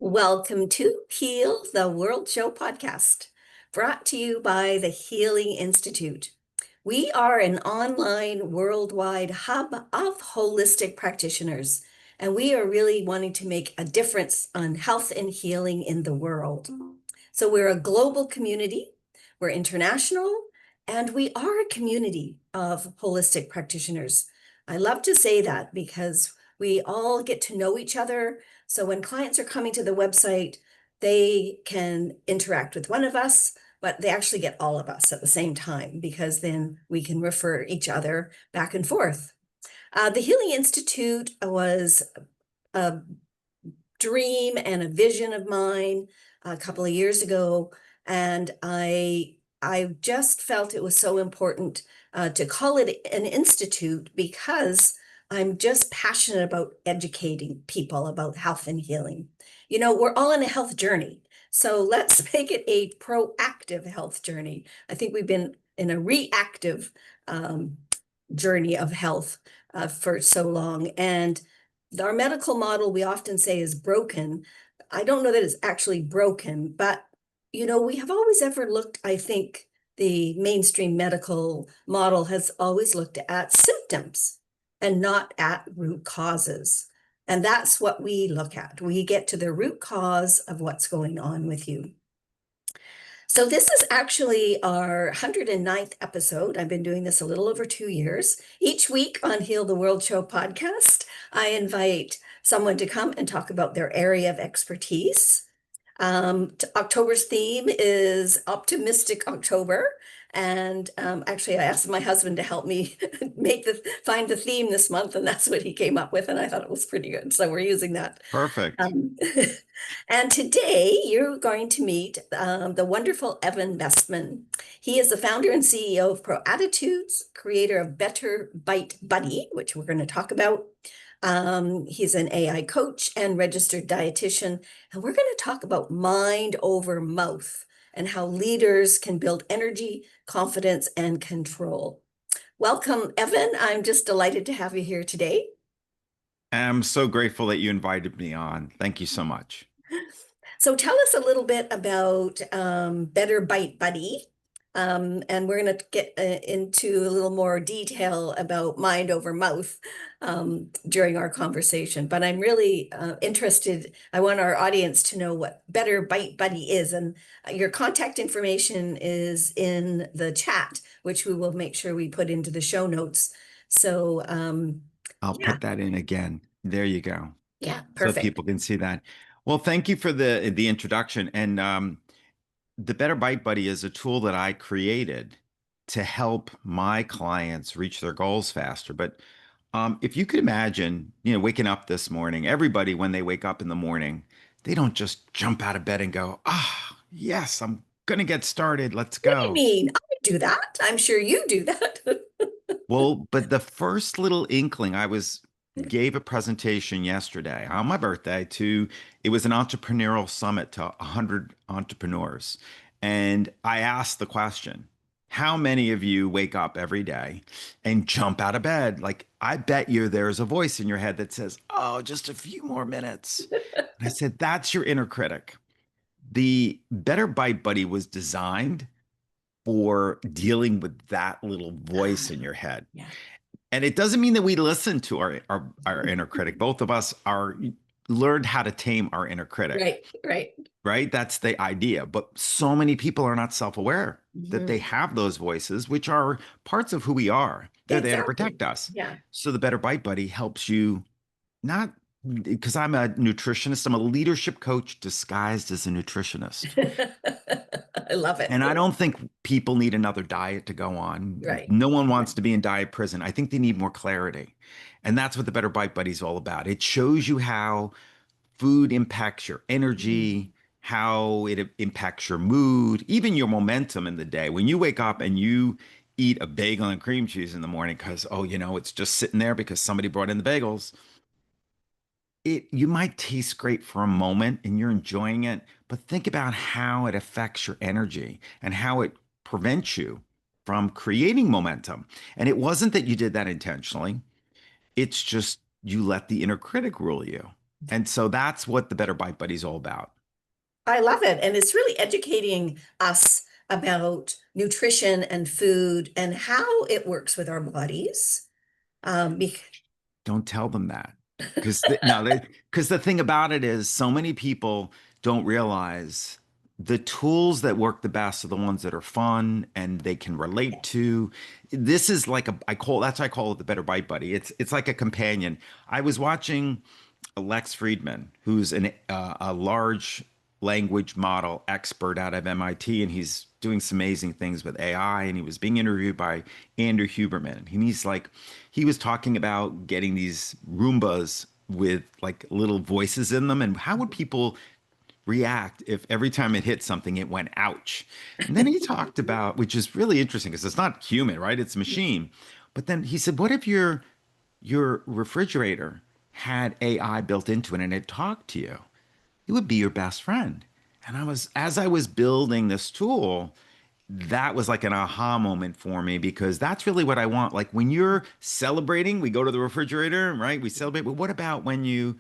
Welcome to Heal the World Show podcast, brought to you by the Healing Institute. We are an online worldwide hub of holistic practitioners, and we are really wanting to make a difference on health and healing in the world. So we're a global community, we're international, and we are a community of holistic practitioners. I love to say that because we all get to know each other. So when clients are coming to the website, they can interact with one of us, but they actually get all of us at the same time because then we can refer each other back and forth. The Healing Institute was a dream and a vision of mine a couple of years ago, and I just felt it was so important to call it an institute because I'm just passionate about educating people about health and healing. You know, we're all in a health journey, so let's make it a proactive health journey. I think we've been in a reactive journey of health for so long, and our medical model, we often say, is broken. I don't know that it's actually broken, but you know, we have always ever looked, I think the mainstream medical model has always looked at symptoms and not at root causes. And that's what we look at. We get to the root cause of what's going on with you. So this is actually our 109th episode. I've been doing this a little over 2 years. Each week on Heal the World Show podcast, I invite someone to come and talk about their area of expertise. October's theme is Optimistic October. And actually, I asked my husband to help me find the theme this month, and that's what he came up with, and I thought it was pretty good. So we're using that. Perfect. And today you're going to meet the wonderful Evan Bestman. He is the founder and CEO of Pro Attitudes, creator of Better Bite Buddy, which we're going to talk about. He's an AI coach and registered dietitian, and we're going to talk about mind over mouth and how leaders can build energy, confidence, and control. Welcome, Evan. I'm just delighted to have you here today. I'm so grateful that you invited me on. Thank you so much. So tell us a little bit about Better Bite Buddy. And we're going to get into a little more detail about mind over mouth during our conversation. But I'm really interested. I want our audience to know what Better Bite Buddy is. And your contact information is in the chat, which we will make sure we put into the show notes. So I'll yeah, put that in again. There you go. yeah, So perfect. people can see that. Well, thank you for the introduction. And the Better Bite Buddy is a tool that I created to help my clients reach their goals faster. But if you could imagine, waking up this morning, everybody, when they wake up in the morning, they don't just jump out of bed and go, yes, I'm going to get started. Let's What do you go. mean? I do that. I'm sure you do that. Well, but the first little inkling, gave a presentation yesterday on my birthday it was an entrepreneurial summit to 100 entrepreneurs. And I asked the question, how many of you wake up every day and jump out of bed? Like, I bet you there's a voice in your head that says, oh, just a few more minutes. And I said, that's your inner critic. The Better Bite Buddy was designed for dealing with that little voice in your head. Yeah. And it doesn't mean that we listen to our inner critic. Both of us are learned how to tame our inner critic, Right, right. right? That's the idea. But so many people are not self-aware that they Mhm. have those voices, which are parts of who we are. They're there to Exactly. protect us. Yeah. So the Better Bite Buddy helps you not because I'm a nutritionist, I'm a leadership coach disguised as a nutritionist. I love it. And I don't think people need another diet to go on. Right. No one Right. wants to be in diet prison. I think they need more clarity. And that's what the Better Bite Buddy is all about. It shows you how food impacts your Mhm. energy, how it impacts your mood, even your momentum in the day. When you wake up and you eat a bagel and cream cheese in the morning because, oh, it's just sitting there because somebody brought in the bagels, you might taste great for a moment and you're enjoying it, but think about how it affects your energy and how it prevents you from creating momentum. And it wasn't that you did that intentionally. It's just you let the inner critic rule you. And so that's what the Better Bite Buddy is all about. I love it. And it's really educating us about nutrition and food and how it works with our bodies. Be Don't tell them that. Because because the thing about it is so many people don't realize the tools that work the best are the ones that are fun and they can relate to. This is like that's why I call it the Better Bite Buddy. It's like a companion. I was watching Lex Friedman, who's a large language model expert out of MIT, and he's doing some amazing things with AI. And he was being interviewed by Andrew Huberman, and he was talking about getting these Roombas with like little voices in them, and how would people react if every time it hit something it went ouch. And then he talked about, which is really interesting because it's not human, right? It's a machine. But then he said, what if your refrigerator had AI built into it and it talked to you? It would be your best friend. And as I was building this tool, that was like an aha moment for me because that's really what I want. Like when you're celebrating, we go to the refrigerator, right? We celebrate. But what about when you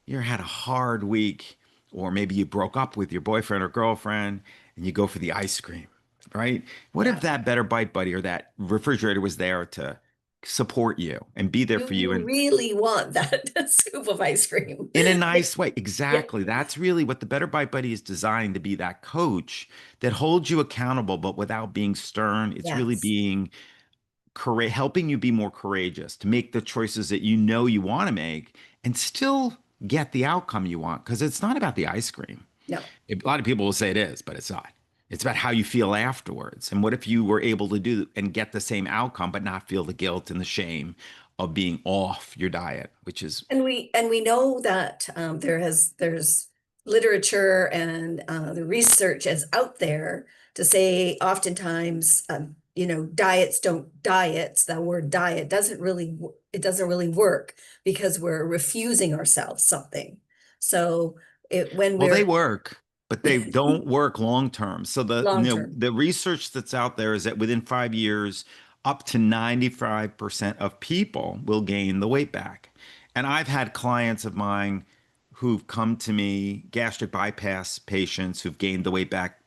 had a hard week, or maybe you broke up with your boyfriend or girlfriend and you go for the ice cream, right? What if yeah. that Better Bite Buddy or that refrigerator was there to support you and be there for you You and really want that scoop of ice cream. in a nice way? Yeah. Exactly. That's really what the Better Bite Buddy is designed to be, that coach that holds you accountable, but without being stern. It's really Yes. being helping you be more courageous to make the choices that you know you want to make and still get the outcome you want. Because it's not about the ice cream. No. A lot of people will say it is, but it's not. It's about how you feel afterwards. And what if you were able to do and get the same outcome, but not feel the guilt and the shame of being off your diet, which is, And we know that there's literature and the research is out there to say oftentimes diets, the word diet it doesn't really work because we're refusing ourselves something. So when well, they we're work, but they don't work long term. So long term. the research that's out there is that within 5 years, up to 95% of people will gain the weight back. And I've had clients of mine who've come to me, gastric bypass patients who've gained the weight back,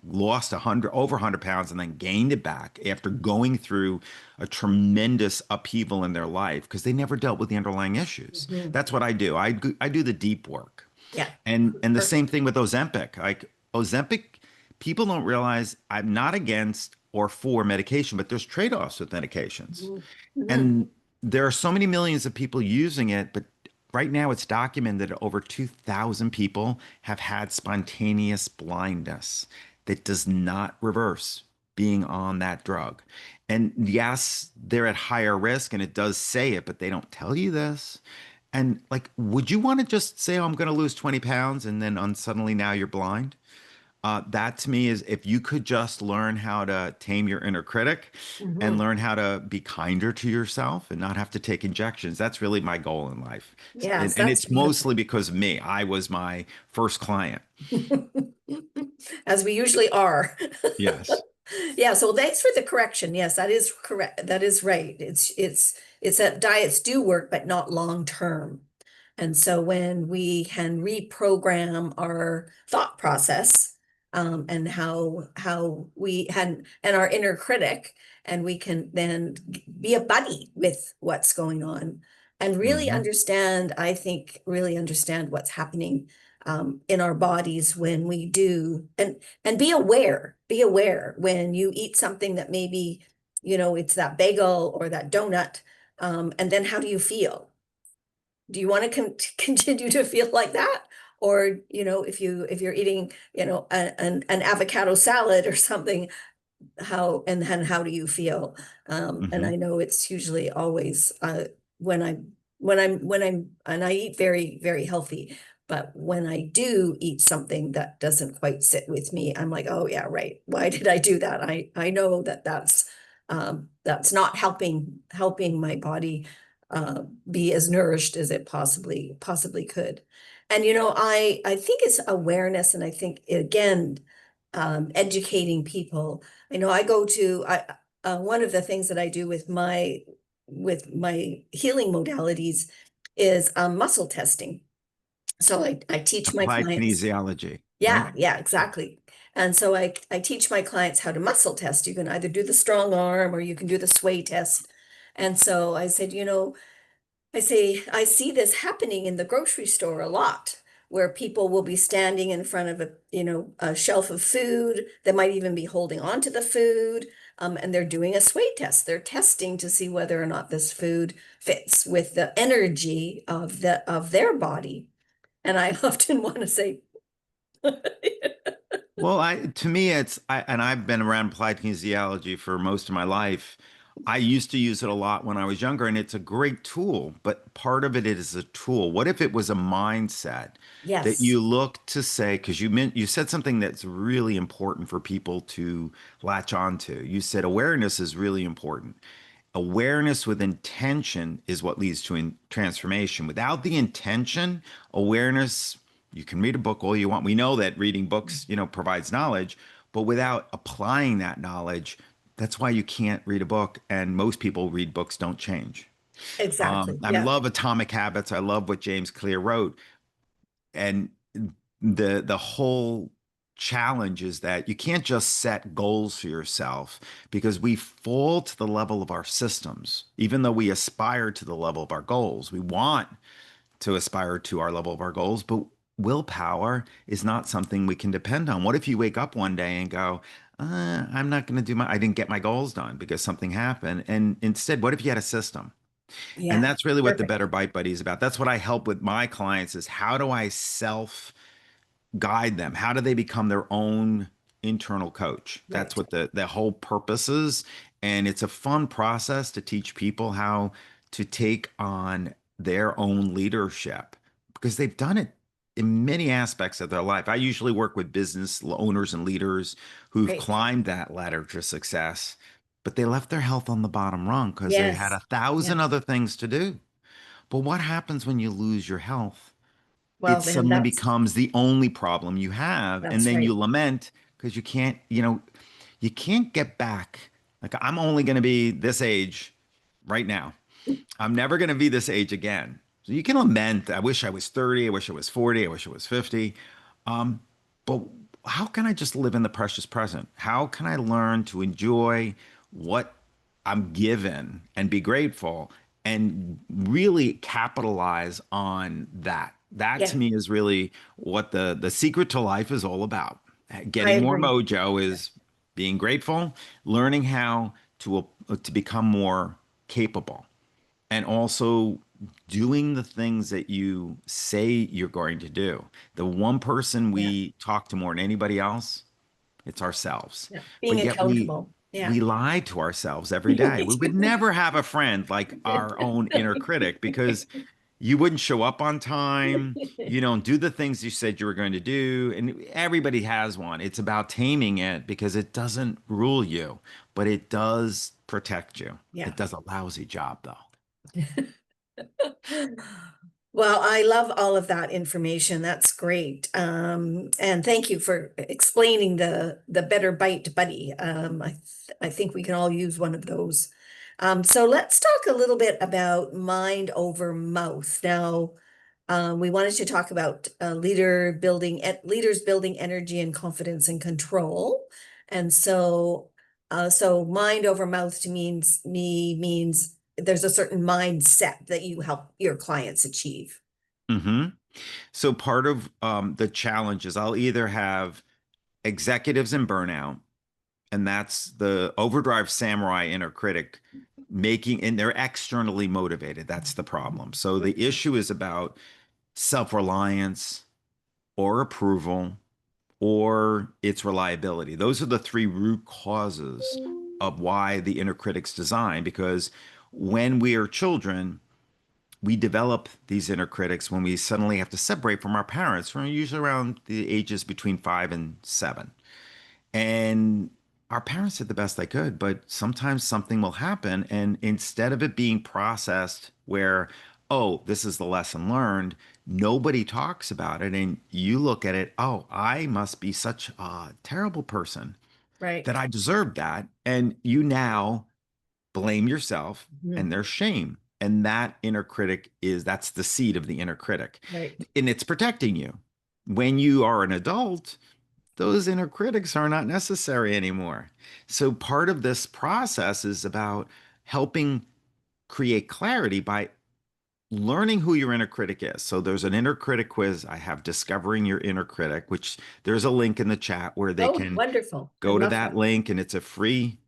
lost 100 pounds and then gained it back after going through a tremendous upheaval in their life because they never dealt with the underlying issues. Mhm. That's what I do. I do the deep work. Yeah. And the same Perfect. thing with Ozempic. Like Ozempic, people don't realize I'm not against or for medication, but there's trade-offs with medications. Mhm. Mhm. And there are so many millions of people using it, but right now it's documented that over 2,000 people have had spontaneous blindness that does not reverse being on that drug. And yes, they're at higher risk and it does say it, but they don't tell you this. And like, would you want to just say, oh, I'm going to lose 20 pounds and then suddenly now you're blind? That to me is if you could just learn how to tame your inner critic and Mhm. learn how to be kinder to yourself and not have to take injections. That's really my goal in life. Yes, And that's it's beautiful. mostly because of me. I was my first client. As we usually are. Yes. Yeah, so thanks for the correction. Yes, that is correct. That is right. It's that diets do work, but not long term. And so when we can reprogram our thought process, and how we and our inner critic, and we can then be a buddy with what's going on and really Hmm. understand, I think, really understand what's happening in our bodies when we do, and be aware when you eat something that maybe, it's that bagel or that donut, and then how do you feel? Do you want to continue to feel like that? Or, if you're eating, an avocado salad or something, how do you feel? And Hmm. I know it's usually always when I'm and I eat very, very healthy, but when I do eat something that doesn't quite sit with me, I'm like, oh yeah, right. Why did I do that? I know that's not helping my body be as nourished as it possibly could. And I think it's awareness, and I think again, educating people. I know I go to one of the things that I do with my healing modalities is muscle testing. So I teach my Applied clients. kinesiology, right? Yeah, yeah, exactly. And so I teach my clients how to muscle test. You can either do the strong arm or you can do the sway test. And so I said, I say, I see this happening in the grocery store a lot, where people will be standing in front of a shelf of food. They might even be holding on to the food, and they're doing a sway test. They're testing to see whether or not this food fits with the energy of their body. And I often want to say, Well, to me, and I've been around applied kinesiology for most of my life. I used to use it a lot when I was younger, and it's a great tool, but part of it is a tool. What if it was a mindset that yes, you look to say, because you said something that's really important for people to latch on to. You said awareness is really important. Awareness with intention is what leads to transformation. Without the intention, awareness, you can read a book all you want. We know that reading books, provides knowledge, but without applying that knowledge, that's why you can't read a book. And most people read books don't change. exactly. I Yeah. love Atomic Habits. I love what James Clear wrote. And the whole challenge is that you can't just set goals for yourself because we fall to the level of our systems. Even though we aspire to the level of our goals, we want to aspire to our level of our goals, but willpower is not something we can depend on. What if you wake up one day and go, I'm not going to I didn't get my goals done because something happened. And instead, what if you had a system? And Yeah. that's really what the Perfect. Better Bite Buddy is about. That's what I help with my clients is how do I self guide them? How do they become their own internal coach? That's Right. what the whole purpose is. And it's a fun process to teach people how to take on their own leadership because they've done it in many aspects of their life. I usually work with business owners and leaders who've Great. climbed that ladder to success, but they left their health on the bottom rung because they had Yes. a thousand Yeah. other things to do. But what happens when you lose your health? Well, It then suddenly becomes the only problem you have. And that's then you right. lament because you can't get back. Like, I'm only going to be this age right now. I'm never going to be this age again. So you can lament, I wish I was 30, I wish I was 40, I wish I was 50. Um, but how can I just live in the precious present? How can I learn to enjoy what I'm given and be grateful and really capitalize on that? That to Yeah, me is really what the secret to life is all about. I Getting more agree. mojo is being grateful, learning how to become more capable and also doing the things that you say you're going to do. The one person Yeah. we talk to more than anybody else, it's ourselves. Yeah. But Being yet we accountable. Yeah. we lie to ourselves every day. We We would do. never have a friend like our own inner critic because you wouldn't show up on time. You don't do the things you said you were going to do. And everybody has one. It's about taming it because it doesn't rule you, but it does protect you. Yeah. It does a lousy job, though. Well, I love all of that information. That's great. And thank you for explaining the Better Bite Buddy. I think we can all use one of those. So let's talk a little bit about mind over mouth. Now, we wanted to talk about leaders building energy and confidence and control. And so mind over mouth to means there's a certain mindset that you help your clients achieve. hmm So part of the challenge is I'll either have executives in burnout, and that's the overdrive samurai inner critic making, and they're externally motivated. That's the problem. So the issue is about self-reliance or approval or its reliability. Those are the three root causes of why the inner critic's designed, because when we are children, we develop these inner critics when we suddenly have to separate from our parents, from usually around the ages between 5 and 7. And our parents did the best they could, but sometimes something will happen. And instead of it being processed where, oh, this is the lesson learned, nobody talks about it. And you look at it, oh, I must be such a terrible person Right. that I deserve that. And you now blame yourself Mhm. and there's shame. And that inner critic that's the seed of the inner critic. Right. And it's protecting you. When you are an adult, those inner critics are not necessary anymore. So part of this process is about helping create clarity by learning who your inner critic is. So there's an inner critic quiz. I have Discovering Your Inner Critic, which there's a link in the chat where they Oh, can wonderful. I go to love that that. link, and it's a free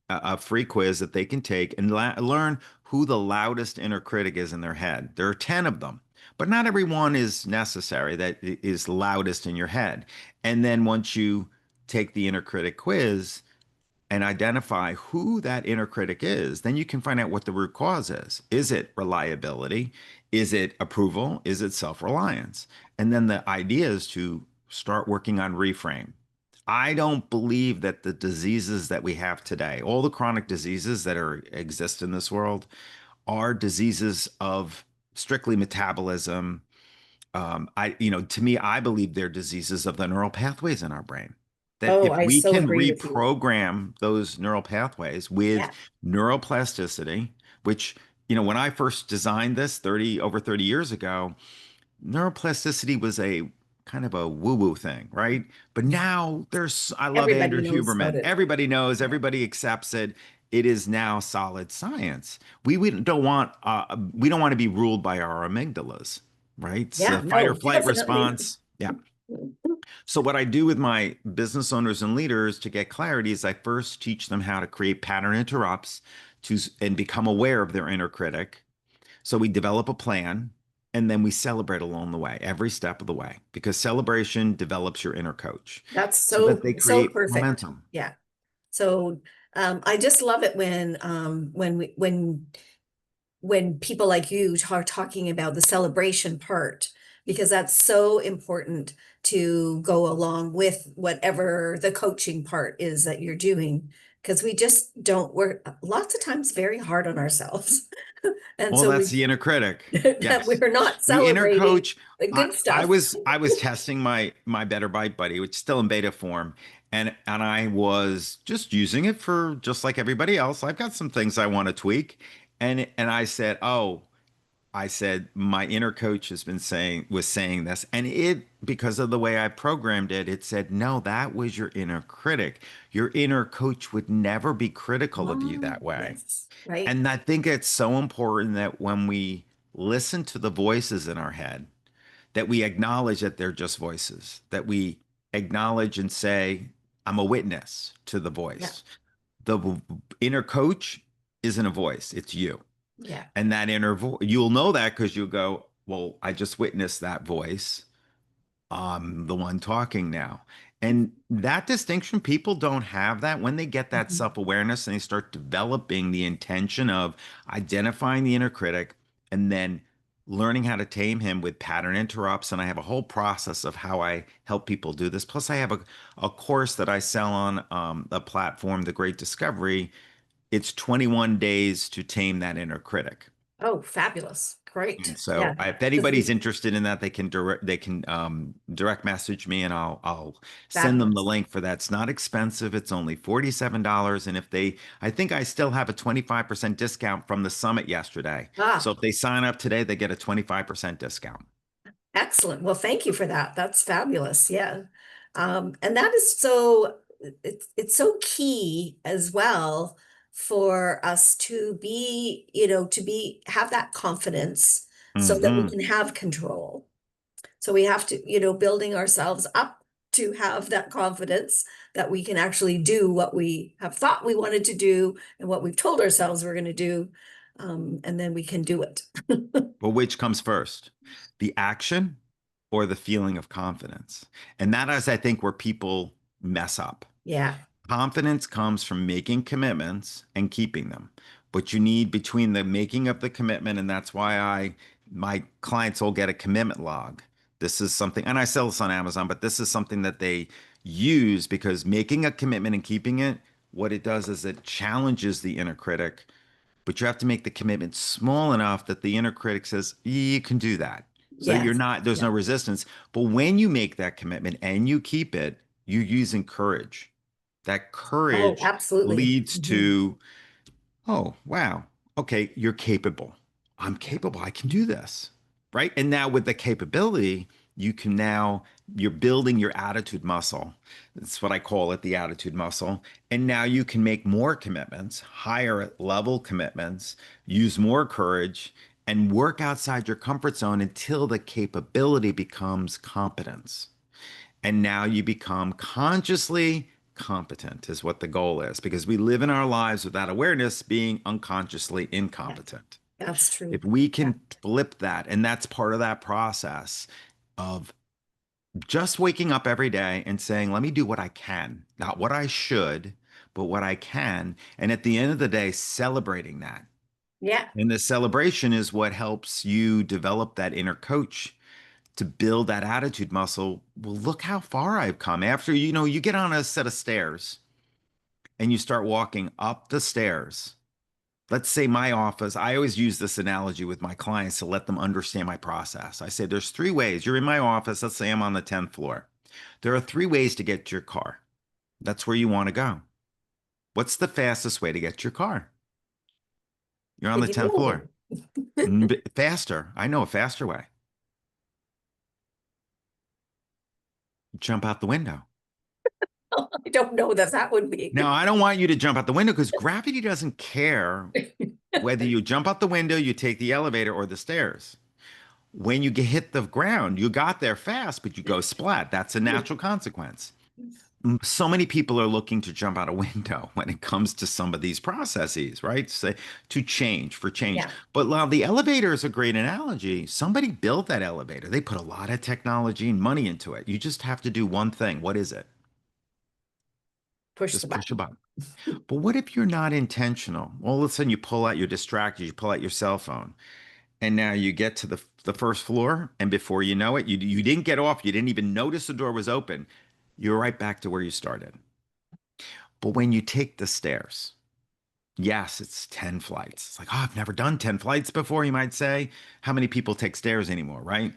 a free quiz that they can take and learn who the loudest inner critic is in their head. There are 10 of them, but not every one is necessary that is loudest in your head. And then once you take the inner critic quiz and identify who that inner critic is, then you can find out what the root cause is. Is it reliability? Is it approval? Is it self-reliance? And then the idea is to start working on reframe. I don't believe that the diseases that we have today, all the chronic diseases that exist in this world, are diseases of strictly metabolism. To me, I believe they're diseases of the neural pathways in our brain. That Oh, if I we so can agree with you. reprogram those neural pathways with Yeah. neuroplasticity, which, when I first designed this over 30 years ago, neuroplasticity was a kind of a woo-woo thing, right? But now I love Everybody Andrew knows about Huberman. it. Everybody knows, Yeah. everybody accepts it. It is now solid science. We don't want to be ruled by our amygdalas, right? It's the Yeah, fight or no, flight definitely. response. Yeah. So what I do with my business owners and leaders to get clarity is I first teach them how to create pattern interrupts and become aware of their inner critic. So we develop a plan and then we celebrate along the way, every step of the way, because celebration develops your inner coach That's so that so, they so create perfect. momentum. Yeah. So I just love it when people like you are talking about the celebration part, because that's so important to go along with whatever the coaching part is that you're doing. Because we just don't work lots of times very hard on ourselves. And Well, so that's we the inner critic. that Yes. we're not The inner celebrating coach, the I, good I stuff. was I was testing my Better Bite Buddy, which is still in beta form, and I was just using it for just like everybody else. I've got some things I want to tweak. And I said, my inner coach was saying this, and because of the way I programmed it, it said, no, that was your inner critic. Your inner coach would never be critical of you Oh, that way. yes, right. And I think it's so important that when we listen to the voices in our head, that we acknowledge that they're just voices, that we acknowledge and say, I'm a witness to the Yeah, voice. The inner coach isn't a voice, it's you. yeah. And that inner voice, you'll know that because you'll go, well, I just witnessed that voice. I'm the one talking now. And that distinction, people don't have that. When they get that Mhm. self-awareness and they start developing the intention of identifying the inner critic and then learning how to tame him with pattern interrupts. And I have a whole process of how I help people do this. Plus, I have a course that I sell on a platform, The Great Discovery. It's 21 days to tame that inner critic. Oh, fabulous. And Great. so Yeah. if Because anybody's we interested in that, they can direct message me and I'll send them the fabulous. link for that. It's not expensive. It's only $47. And I think I still have a 25% discount from the summit yesterday. So Ah, if they sign up today, they get a 25% discount. excellent. Well, thank you for that. That's fabulous. Yeah. And that is so it's so key as well for us to be, to have that confidence so that we Hmm. can have control. So we have to, building ourselves up to have that confidence that we can actually do what we have thought we wanted to do and what we've told ourselves we're going to do. And then we can do it. But which comes first, the action or the feeling of confidence? And that is, I think, where people mess up. Yeah. Confidence comes from making commitments and keeping them. But you need between the making of the commitment, and that's why my clients all get a commitment log. This is something, and I sell this on Amazon, but this is something that they use because making a commitment and keeping it, what it does is it challenges the inner critic, but you have to make the commitment small enough that the inner critic says, you can do that. So Yes. there's Yeah. no resistance. But when you make that commitment and you keep it, you're using courage. That Oh, courage absolutely. leads Mhm. to, oh, wow. okay, you're capable. I'm Yeah. capable. I can do this. Right. And now with the capability, you can now, you're building your attitude muscle. That's what I call it, the attitude muscle. And now you can make more commitments, higher level commitments, use more courage, and work outside your comfort zone until the capability becomes competence. And now you become consciously competent, is what the goal is, because we live in our lives without awareness being unconsciously Yeah. incompetent. That's true. If we Yeah. can flip that, and that's part of that process of just waking up every day and saying, let me do what I can, not what I should, but what I can. And at the end of the day, celebrating that. Yeah. And the celebration is what helps you develop that inner coach to build that attitude muscle. Well, look how far I've come. After, you get on a set of stairs and you start walking up the stairs. Let's say my office, I always use this analogy with my clients to let them understand my process. I say there's three ways. You're in my office. Let's say I'm on the 10th floor. There are three ways to get to your car. That's where you want to go. What's the fastest way to get to your car? You're on the Did you 10th know? floor. Faster. I know a faster way. Jump out the window. I don't know that that would be. Now, I don't want you to jump out the window because gravity doesn't care whether you jump out the window, you take the elevator or the stairs. When you get hit the ground, you got there fast, but you go splat. That's a natural consequence. So many people are looking to jump out a window when it comes to some of these processes, right? Say to change for change. Yeah. But now the elevator is a great analogy. Somebody built that elevator. They put a lot of technology and money into it. You just have to do one thing. What is it? Push the Just push a button. button. But what if you're not intentional? All of a sudden you pull out, you're distracted, you pull out your cell phone, and now you get to the first floor, and before you know it, you didn't get off, you didn't even notice the door was open. You're right back to where you started. But when you take the stairs, yes, it's 10 flights. It's like, oh, I've never done 10 flights before, you might say. How many people take stairs anymore, right?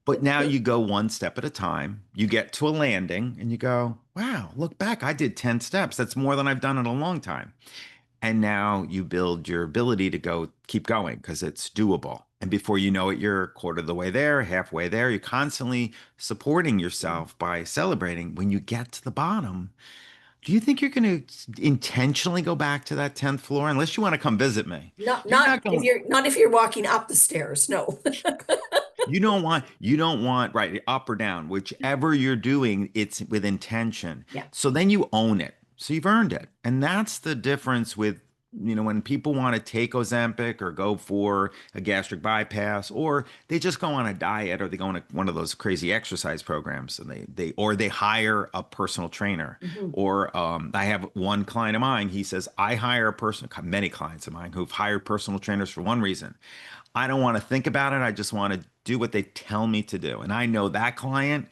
But now you go one step at a time. You get to a landing and you go, wow, look back. I did 10 steps. That's more than I've done in a long time. And now you build your ability to go keep going because it's doable. And before you know it, you're a quarter of the way there, halfway there. You're constantly supporting yourself by celebrating. When you get to the bottom, do you think you're going to intentionally go back to that 10th floor unless you want to come visit me? Not You're not not if going. you're walking up the stairs. No. You don't want right up or down, whichever you're doing, it's with intention. Yeah. So then you own it. So you've earned it. And that's the difference with, when people want to take Ozempic or go for a gastric bypass, or they just go on a diet, or they go on one of those crazy exercise programs, and they hire a personal trainer. Mhm. Or I have one client of mine, he says, I hire a person, many clients of mine who've hired personal trainers for one reason. I don't want to think about it. I just want to do what they tell me to do. And I know that client,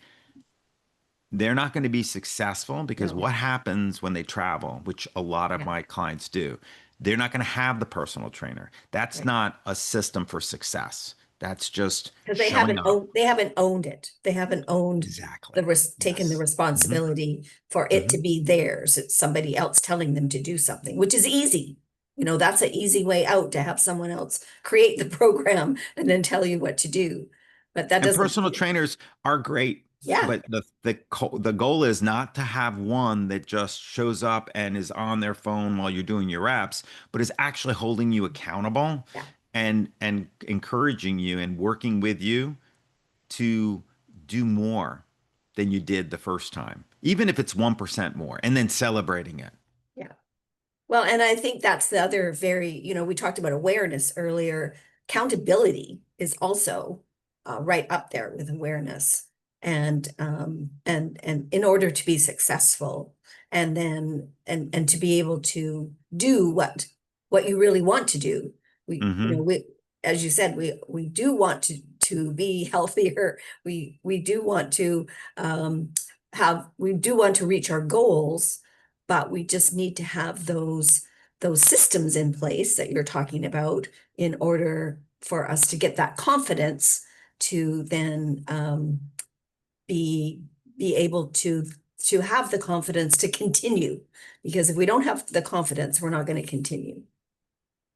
they're not going to be successful because No. what happens when they travel, which a lot of Yeah. my clients do, they're not going to have the personal trainer. That's Right. not a system for success. That's just Because showing up. they haven't owned it. They haven't owned Exactly. taken the Yes. hmm responsibility for it to hmm be theirs. It's somebody else telling them to do something, which is easy. That's an easy way out to have someone else create the program and then tell you what to do. But that And doesn't, personal trainers are great, yeah, but the goal is not to have one that just shows up and is on their phone while you're doing your reps, but is actually holding you accountable yeah, and encouraging you and working with you to do more than you did the first time, even if it's 1% more, and then celebrating it. yeah. Well, and I think that's the other we talked about awareness earlier. Accountability is also right up there with awareness. And in order to be successful and then and to be able to do what you really want to do, hmm we as you said, we do want to be healthier. We do want to we do want to reach our goals, but we just need to have those systems in place that you're talking about in order for us to get that confidence to then be able to have the confidence to continue. Because if we don't have the confidence, we're not going to continue.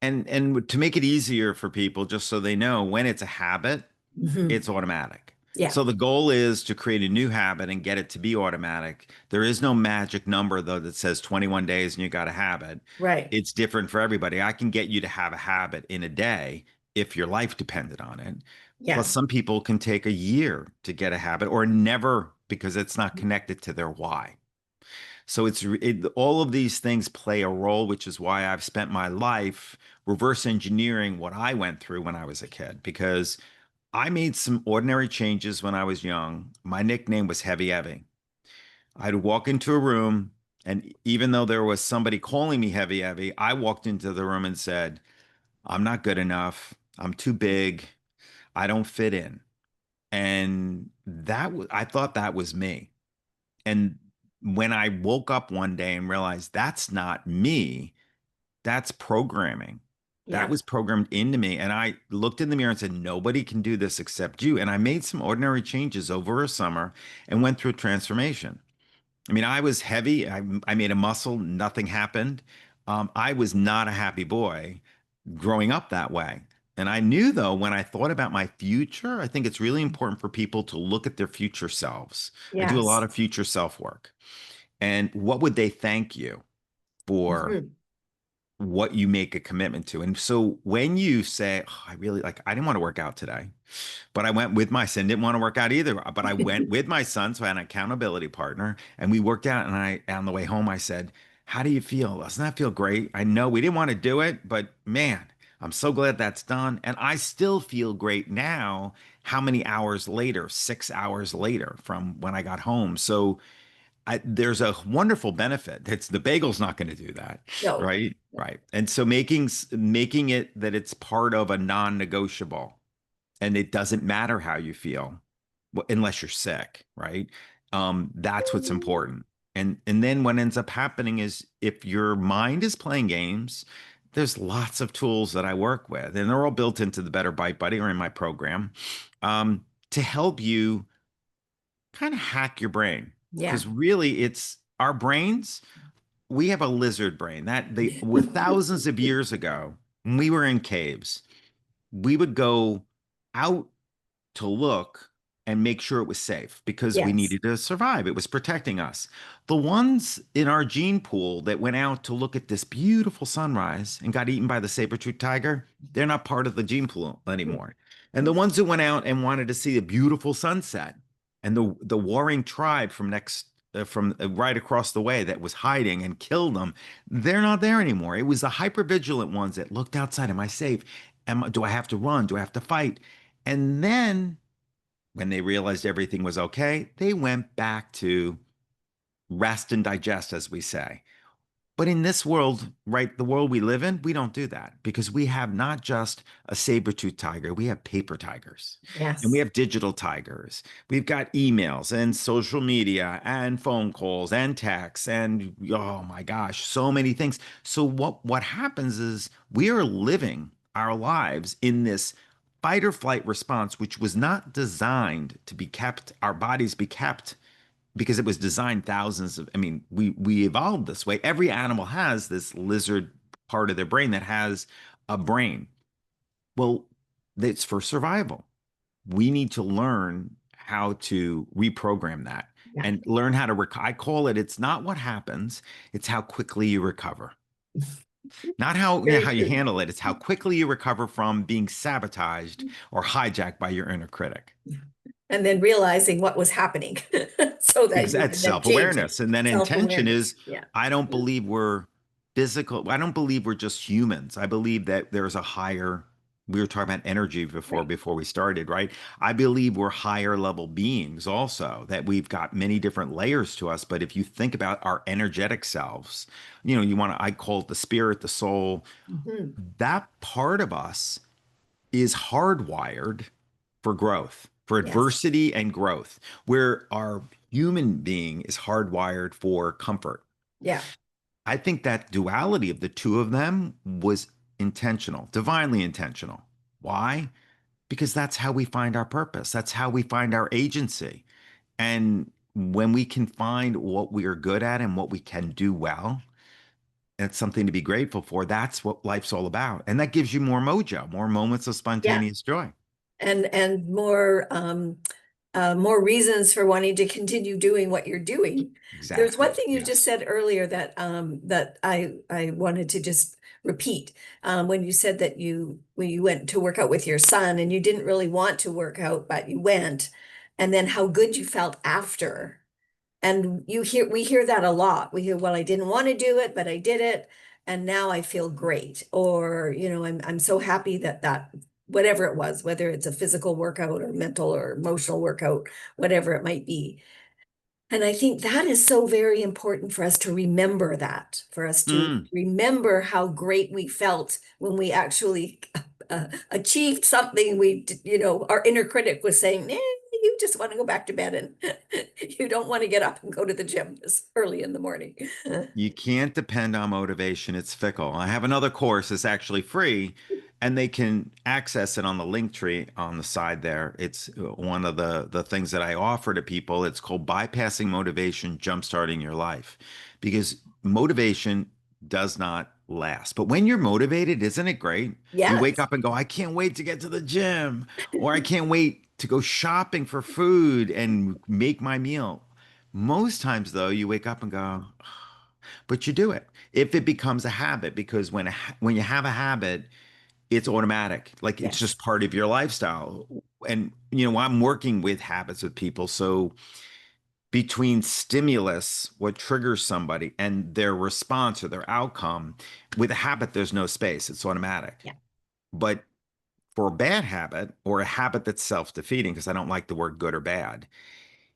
And to make it easier for people, just so they know, when it's a habit, Mhm. it's automatic. Yeah, So the goal is to create a new habit and get it to be automatic. There is no magic number though that says 21 days and you got a habit. right. It's different for everybody. I can get you to have a habit in a day if your life depended on it. But Yeah. some people can take a year to get a habit or never because it's not connected to their why. So all of these things play a role, which is why I've spent my life reverse engineering what I went through when I was a kid, because I made some ordinary changes when I was young. My nickname was Heavy Evie. I'd walk into a room, and even though there was somebody calling me Heavy Evie, I walked into the room and said, I'm not good enough. I'm too big. I don't fit in. And I thought that was me. And when I woke up one day and realized that's not me, that's programming. That Yeah. was programmed into me. And I looked in the mirror and said, nobody can do this except you. And I made some ordinary changes over a summer and went through a transformation. I mean, I was heavy. I made a muscle. Nothing happened. I was not a happy boy growing up that way. And I knew, though, when I thought about my future, I think it's really important for people to look at their future selves. I do a lot Yes. of future self work. And what would they thank you for Mhm. what you make a commitment to? And so when you say, oh, I really like, I didn't want to work out today, but I went with my son, didn't want to work out either, but I went with my son. So I had an accountability partner and we worked out. And on the way home, I said, how do you feel? Doesn't that feel great? I know we didn't want to do it, but man, I'm so glad that's done. And I still feel great now. How many hours later? 6 hours later from when I got home. So there's a wonderful benefit. It's the bagel's not going to do that, No. right? Right. And so making it that it's part of a non-negotiable, and it doesn't matter how you feel, unless you're sick, right? That's what's important. And then what ends up happening is if your mind is playing games, there's lots of tools that I work with, and they're all built into the Better Bite Buddy or in my program, to help you kind of hack your brain. Yeah. Because really, it's our brains. We have a lizard brain that they with thousands of years ago, when we were in caves, we would go out to look and make sure it was safe because we Yes. needed to survive. It was protecting us. The ones in our gene pool that went out to look at this beautiful sunrise and got eaten by the saber-tooth tiger, they're not part of the gene pool anymore. And the ones that went out and wanted to see a beautiful sunset and the warring tribe from right across the way that was hiding and killed them, they're not there anymore. It was the hypervigilant ones that looked outside. Am I safe? Do I have to run? Do I have to fight? And then when they realized everything was okay, they went back to rest and digest, as we say. But in this world, right, the world we live in, we don't do that because we have not just a saber-tooth tiger, we have paper tigers and we Yes. have digital tigers. We've got emails and social media and phone calls and texts and oh my gosh, so many things. So what happens is we are living our lives in this fight or flight response, which was not designed to be kept, our bodies be kept because it was designed I mean, we evolved this way. Every animal has this lizard part of their brain that has a brain. Well, it's for survival. We need to learn how to reprogram that Yeah. and learn how to I call it, it's not what happens, it's how quickly you recover. Not Very how you true. handle it, it's how quickly you recover from being sabotaged or hijacked by your inner critic. And then realizing what was happening so that you That's can then change it. self-awareness. And then intention Self-awareness. is Yeah. I don't believe we're physical. I don't believe we're just humans. I believe that there's a higher, we were talking about energy Right. before we started, right? I believe we're higher level beings also, that we've got many different layers to us. But if you think about our energetic selves, I call it the spirit, the soul, Mhm. that part of us is hardwired for growth, for Yes. adversity and growth, where our human being is hardwired for comfort. Yeah. I think that duality of the two of them was intentional, divinely intentional. Why? Because that's how we find our purpose. That's how we find our agency. And when we can find what we are good at and what we can do well, and it's something to be grateful for. That's what life's all about. And that gives you more mojo, more moments of Yeah. spontaneous joy. And more reasons for wanting to continue doing what you're doing. There's one Exactly. thing you just Yes. said earlier that I wanted to just repeat. When you said that when you went to work out with your son and you didn't really want to work out, but you went, and then how good you felt after. And we hear that a lot. We hear, well, I didn't want to do it, but I did it, and now I feel great. Or, I'm so happy that whatever it was, whether it's a physical workout or mental or emotional workout, whatever it might be. And I think that is so very important for us to remember that, for us to Mm. remember how great we felt when we actually achieved something. Our inner critic was saying, you just want to go back to bed and you don't want to get up and go to the gym this early in the morning. You can't depend on motivation. It's fickle. I have another course that's actually free, and they can access it on the link tree on the side there. It's one of the things that I offer to people. It's called Bypassing Motivation, Jumpstarting Your Life. Because motivation does not last. But when you're motivated, isn't it great? You wake Yes. up and go, I can't wait to get to the gym, or I can't wait to go shopping for food and make my meal. Most times, though, you wake up and go, but you do it if it becomes a habit, because when you have a habit, it's automatic, like it's Yes. just part of your lifestyle. And I'm working with habits with people, so between stimulus, what triggers somebody, and their response or their outcome, with a habit there's no space, it's automatic. Yeah. But for a bad habit, or a habit that's self-defeating, because I don't like the word good or bad,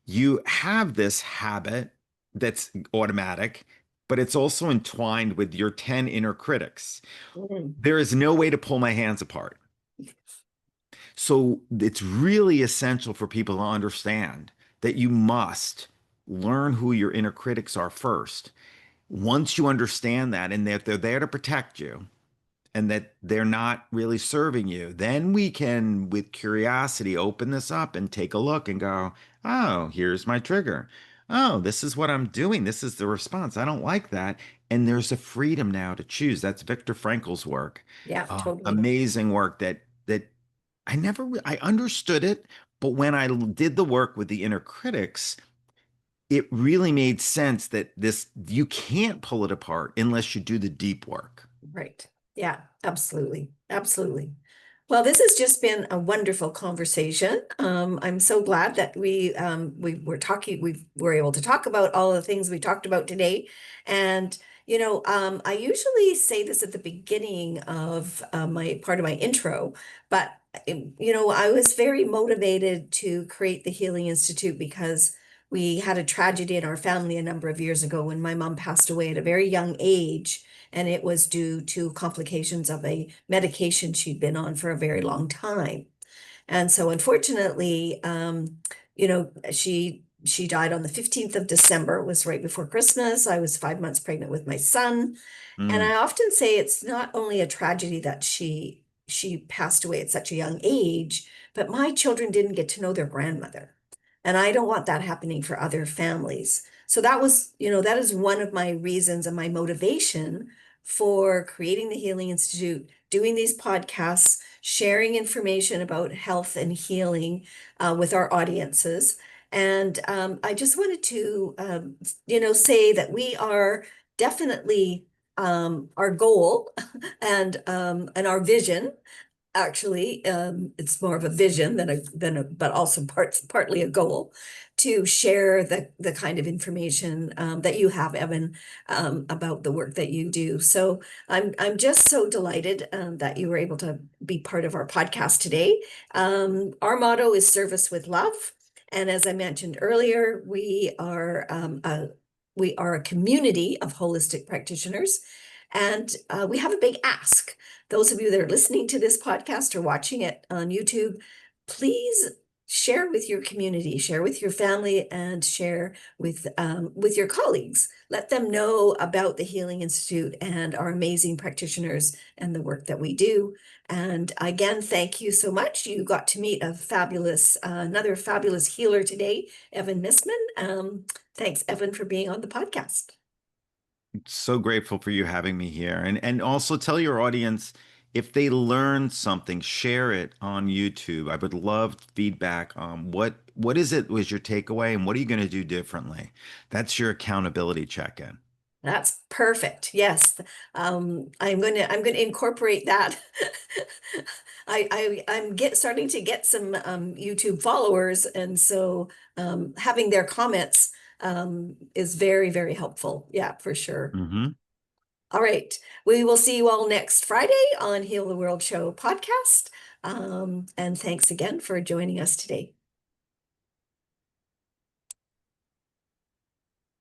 you have this habit that's automatic, but it's also entwined with your 10 inner critics. Mhm. There is no way to pull my hands apart. So it's really essential for people to understand that you must learn who your inner critics are first. Once you understand that, and that they're there to protect you, and that they're not really serving you, then we can, with curiosity, open this up and take a look and go, oh, here's my trigger. Oh, this is what I'm doing. This is the response. I don't like that. And there's a freedom now to choose. That's Viktor Frankl's work. Yeah, totally. Amazing work that I understood it, but when I did the work with the inner critics, it really made sense that this you can't pull it apart unless you do the deep work. Right. Yeah, absolutely. Absolutely. Well, this has just been a wonderful conversation. I'm so glad that we were able to talk about all the things we talked about today. And, I usually say this at the beginning of my part of my intro, but, I was very motivated to create the Healing Institute because we had a tragedy in our family a number of years ago when my mom passed away at a very young age, and it was due to complications of a medication she'd been on for a very long time. And so unfortunately, she died on the 15th of December. It was right before Christmas. I was 5 months pregnant with my son. And Mm. I often say it's not only a tragedy that she passed away at such a young age, but my children didn't get to know their grandmother. And I don't want that happening for other families. So that is one of my reasons and my motivation for creating the Healing Institute, doing these podcasts, sharing information about health and healing with our audiences. And I just wanted to, say that we are definitely our goal and our vision. Actually, it's more of a vision but also partly a goal to share the kind of information that you have, Evan, about the work that you do. So I'm just so delighted that you were able to be part of our podcast today. Our motto is service with love, and as I mentioned earlier, we are a community of holistic practitioners, and we have a big ask. Those of you that are listening to this podcast or watching it on YouTube, please share with your community, share with your family, and share with your colleagues. Let them know about the Healing Institute and our amazing practitioners and the work that we do. And again, thank you so much. You got to meet another fabulous healer today, Evan Missman. Thanks, Evan, for being on the podcast. So grateful for you having me here. And also tell your audience if they learned something, share it on YouTube. I would love feedback on what is it was your takeaway and what are you going to do differently? That's your accountability check-in. That's perfect. Yes. I'm gonna incorporate that. I'm starting to get some YouTube followers, and so having their comments is very, very helpful. Yeah, for sure. Hmm. All right. We will see you all next Friday on Heal the World Show podcast. And thanks again for joining us today.